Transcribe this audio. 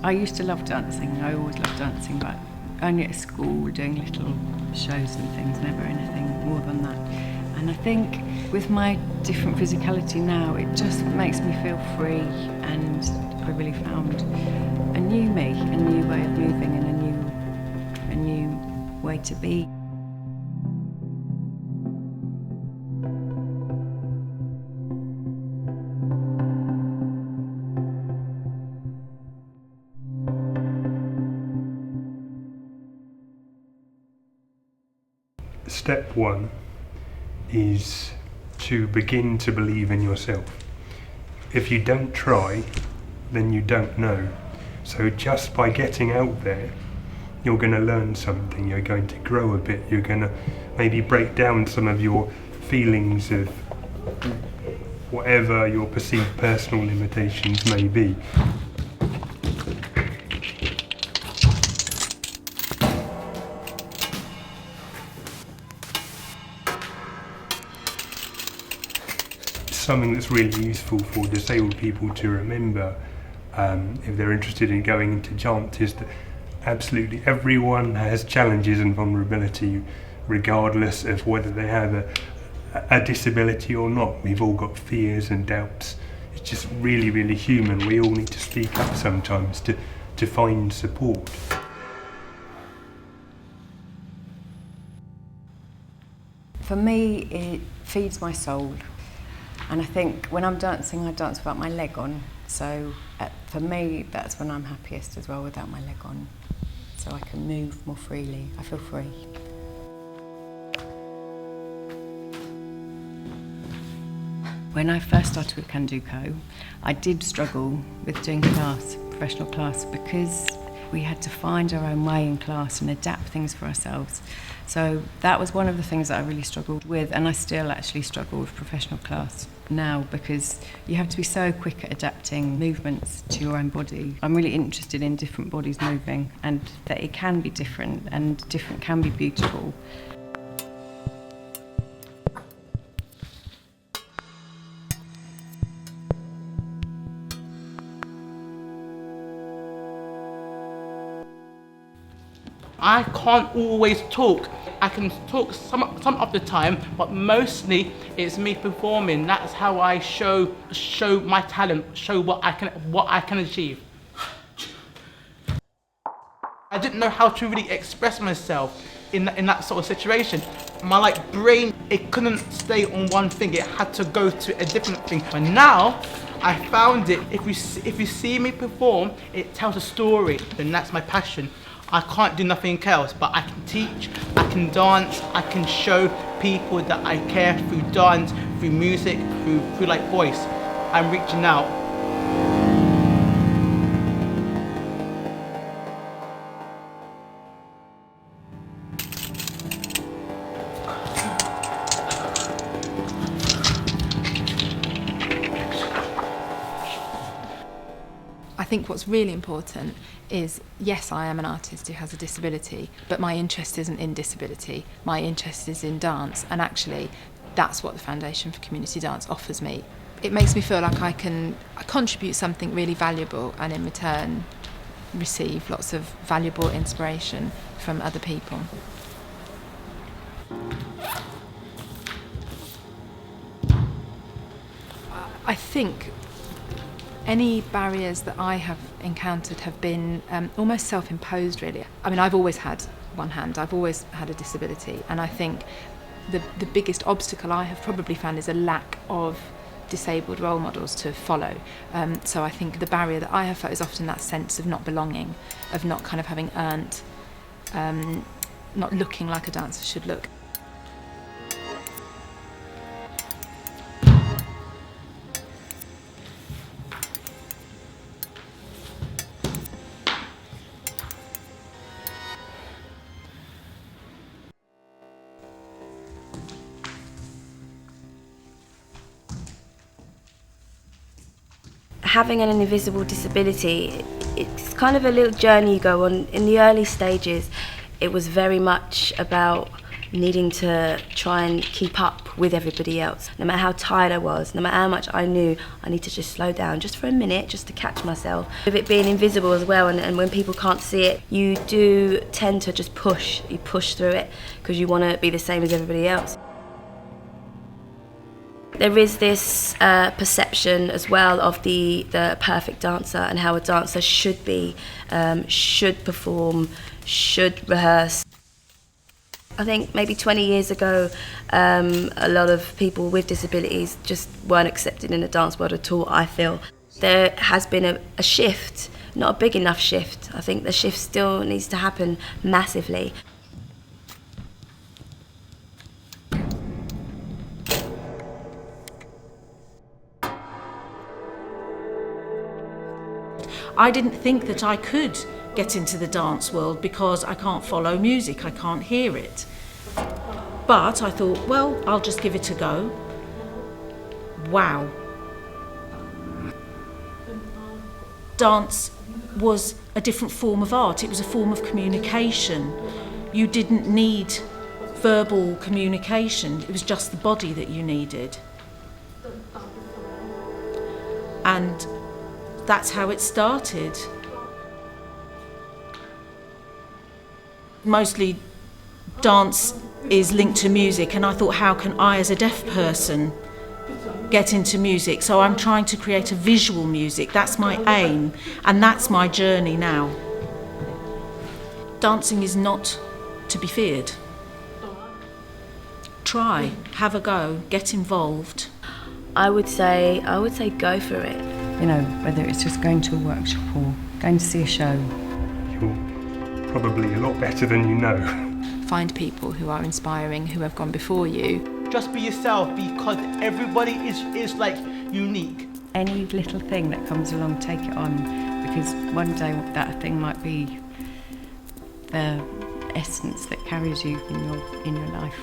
I used to love dancing, I always loved dancing, but only at school, doing little shows and things, never anything more than that. And I think with my different physicality now, it just makes me feel free, and I really found a new me, a new way of moving, and a new way to be. Step one is to begin to believe in yourself. If you don't try, then you don't know. So just by getting out there, you're going to learn something, you're going to grow a bit, you're going to maybe break down some of your feelings of whatever your perceived personal limitations may be. Something that's really useful for disabled people to remember if they're interested in going into dance is that absolutely everyone has challenges and vulnerability regardless of whether they have a disability or not. We've all got fears and doubts. It's just really, really human. We all need to speak up sometimes to find support. For me, it feeds my soul. And I think when I'm dancing, I dance without my leg on. So for me, that's when I'm happiest as well, without my leg on. So I can move more freely. I feel free. When I first started with Can Do Co, I did struggle with doing class, professional class, because we had to find our own way in class and adapt things for ourselves. So that was one of the things that I really struggled with, and I still actually struggle with professional class now, because you have to be so quick at adapting movements to your own body. I'm really interested in different bodies moving, and that it can be different, and different can be beautiful. I can't always talk. I can talk some of the time, but mostly it's me performing. That's how I show my talent, show what I can achieve. I didn't know how to really express myself in that sort of situation. My brain, it couldn't stay on one thing. It had to go to a different thing. But now I found it. If you see me perform, it tells a story. Then that's my passion. I can't do nothing else, but I can teach, I can dance, I can show people that I care through dance, through music, through voice. I'm reaching out. I think what's really important is, yes, I am an artist who has a disability, but my interest isn't in disability. My interest is in dance, and actually that's what the Foundation for Community Dance offers me. It makes me feel like I can contribute something really valuable, and in return receive lots of valuable inspiration from other people. I think any barriers that I have encountered have been almost self-imposed, really. I mean, I've always had one hand, I've always had a disability, and I think the biggest obstacle I have probably found is a lack of disabled role models to follow. So I think the barrier that I have felt is often that sense of not belonging, of not kind of having earned, not looking like a dancer should look. Having an invisible disability, it's kind of a little journey you go on. In the early stages, it was very much about needing to try and keep up with everybody else. No matter how tired I was, no matter how much I knew I need to just slow down just for a minute, just to catch myself. With it being invisible as well, and when people can't see it, you do tend to just push. You push through it because you want to be the same as everybody else. There is this perception as well of the perfect dancer and how a dancer should be, should perform, should rehearse. I think maybe 20 years ago, a lot of people with disabilities just weren't accepted in the dance world at all, I feel. There has been a shift, not a big enough shift. I think the shift still needs to happen massively. I didn't think that I could get into the dance world because I can't follow music, I can't hear it. But I thought, well, I'll just give it a go. Wow. Dance was a different form of art, it was a form of communication. You didn't need verbal communication, it was just the body that you needed. And that's how it started. Mostly dance is linked to music, and I thought, how can I as a deaf person get into music? So I'm trying to create a visual music. That's my aim, and that's my journey now. Dancing is not to be feared. Try, have a go, get involved. I would say go for it. You know, whether it's just going to a workshop or going to see a show. You're probably a lot better than you know. Find people who are inspiring, who have gone before you. Just be yourself, because everybody is like unique. Any little thing that comes along, take it on, because one day that thing might be the essence that carries you in your life.